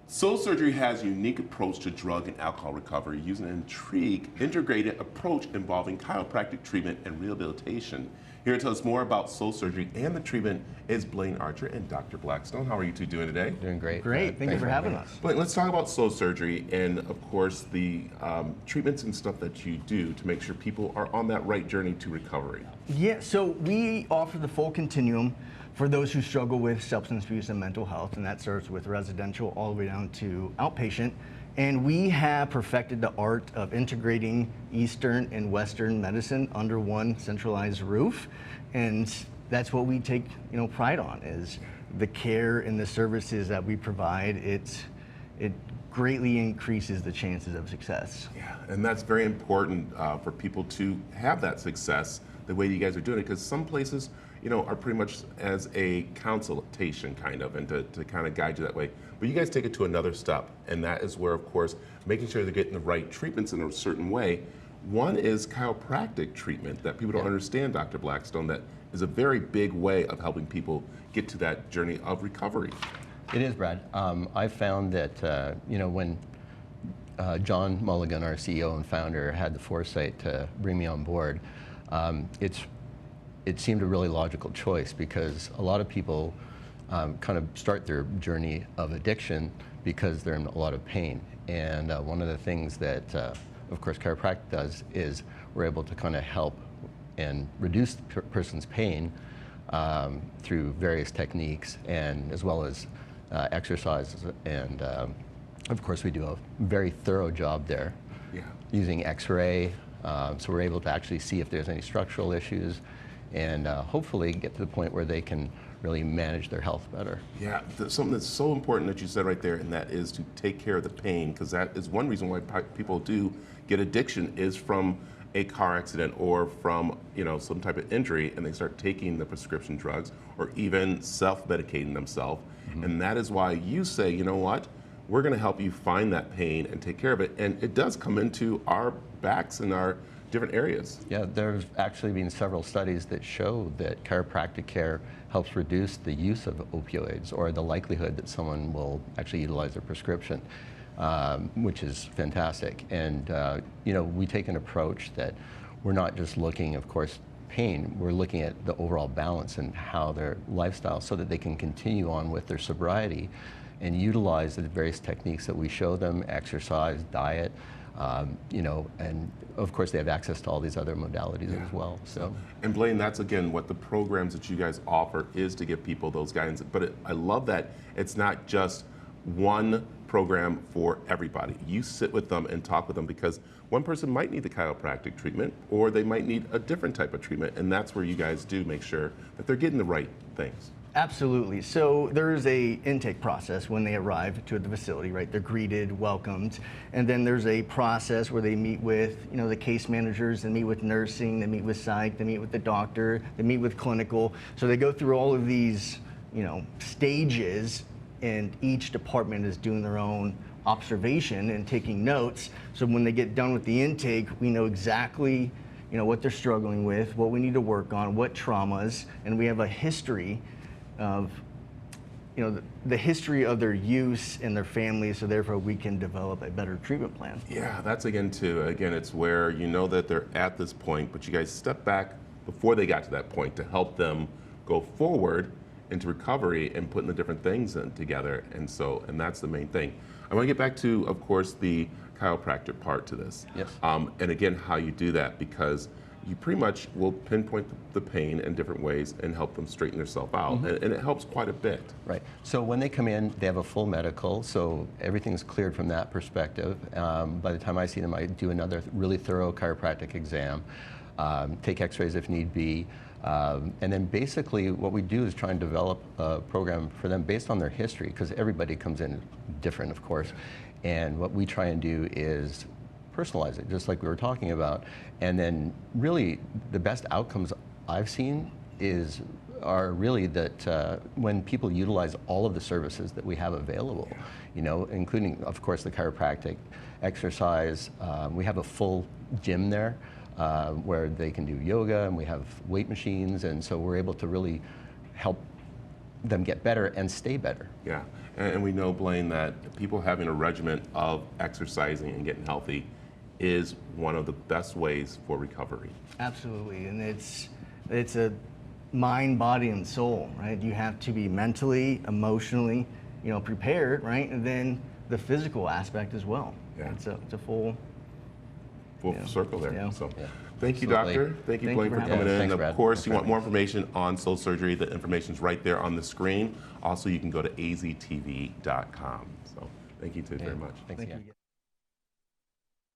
Soul surgery has a unique approach to drug and alcohol recovery using an integrated approach involving chiropractic treatment and rehabilitation. Here to tell us more about soul surgery and the treatment is Blaine Archer and Dr. Blackstone. How are you two doing today? Doing great. Great. Thank you for having us. Blaine, let's talk about soul surgery and, of course, the treatments and stuff that you do to make sure people are on that right journey to recovery. Yeah, so we offer the full continuum for those who struggle with substance abuse and mental health, and that starts with residential all the way down to outpatient. And we have perfected the art of integrating Eastern and Western medicine under one centralized roof. And that's what we take, pride on, is the care and the services that we provide. It greatly increases the chances of success. Yeah, and that's very important for people to have that success the way you guys are doing it, because some places, are pretty much as a consultation kind of, and to kind of guide you that way. But you guys take it to another step, and that is where, of course, making sure they're getting the right treatments in a certain way. One is chiropractic treatment that people don't understand, Dr. Blackstone, that is a very big way of helping people get to that journey of recovery. It is, Brad. I found that, when John Mulligan, our CEO and founder, had the foresight to bring me on board, it seemed a really logical choice, because a lot of people kind of start their journey of addiction because they're in a lot of pain. And one of the things that, of course, chiropractic does is we're able to kind of help and reduce the person's pain through various techniques, and as well as exercises. And of course, we do a very thorough job there, using X-ray. So we're able to actually see if there's any structural issues, and hopefully get to the point where they can really manage their health better. Yeah, something that's so important that you said right there, and that is to take care of the pain, because that is one reason why people do get addiction, is from a car accident or from some type of injury, and they start taking the prescription drugs or even self-medicating themselves. And that is why you say, you know what, we're going to help you find that pain and take care of it. And it does come into our backs and our different areas. Yeah, there's actually been several studies that show that chiropractic care helps reduce the use of opioids, or the likelihood that someone will actually utilize their prescription, which is fantastic. And we take an approach that we're not just looking, of course, pain, we're looking at the overall balance and how their lifestyle, so that they can continue on with their sobriety and utilize the various techniques that we show them: exercise, diet, and of course they have access to all these other modalities as well. So, and Blaine, that's again what the programs that you guys offer is, to give people those guidance. But I love that it's not just one program for everybody. You sit with them and talk with them, because one person might need the chiropractic treatment, or they might need a different type of treatment, and that's where you guys do make sure that they're getting the right things. Absolutely. So there's a intake process when they arrive to the facility, right? They're greeted, welcomed, and then there's a process where they meet with, the case managers, they meet with nursing, they meet with psych, they meet with the doctor, they meet with clinical. So they go through all of these, stages, and each department is doing their own observation and taking notes. So when they get done with the intake, we know exactly, what they're struggling with, what we need to work on, what traumas, and we have a history of the history of their use and their families, so therefore we can develop a better treatment plan. Yeah, that's again it's where that they're at this point, but you guys step back before they got to that point to help them go forward into recovery and putting the different things in together. And that's the main thing. I want to get back to, of course, the chiropractic part to this. Yes. And again, how you do that, because you pretty much will pinpoint the pain in different ways and help them straighten themselves out. And it helps quite a bit. Right. So when they come in, they have a full medical, so everything's cleared from that perspective. By the time I see them, I do another really thorough chiropractic exam, take x-rays if need be, and then basically what we do is try and develop a program for them based on their history, because everybody comes in different, of course. And what we try and do is personalize it, just like we were talking about. And then really the best outcomes I've seen are really that when people utilize all of the services that we have available, including, of course, the chiropractic, exercise. We have a full gym there where they can do yoga, and we have weight machines, and so we're able to really help them get better and stay better. Yeah, and we know, Blaine, that people having a regimen of exercising and getting healthy is one of the best ways for recovery. Absolutely, and it's a mind, body, and soul, right? You have to be mentally, emotionally, prepared, right? And then the physical aspect as well. Yeah. It's a full Circle there. Yeah. So, Yeah. thank you, Absolutely. doctor. Thank you, Thank Blaine, you for for coming having in. us. And Thanks, of Brad. course, Thanks you for want more having me. information on soul surgery. The information's right there on the screen. Also, you can go to aztv.com. So, thank you two very much. Thanks Thank again. you.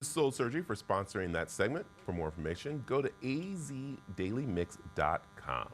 Soul Surgery for sponsoring that segment. For more information, go to azdailymix.com.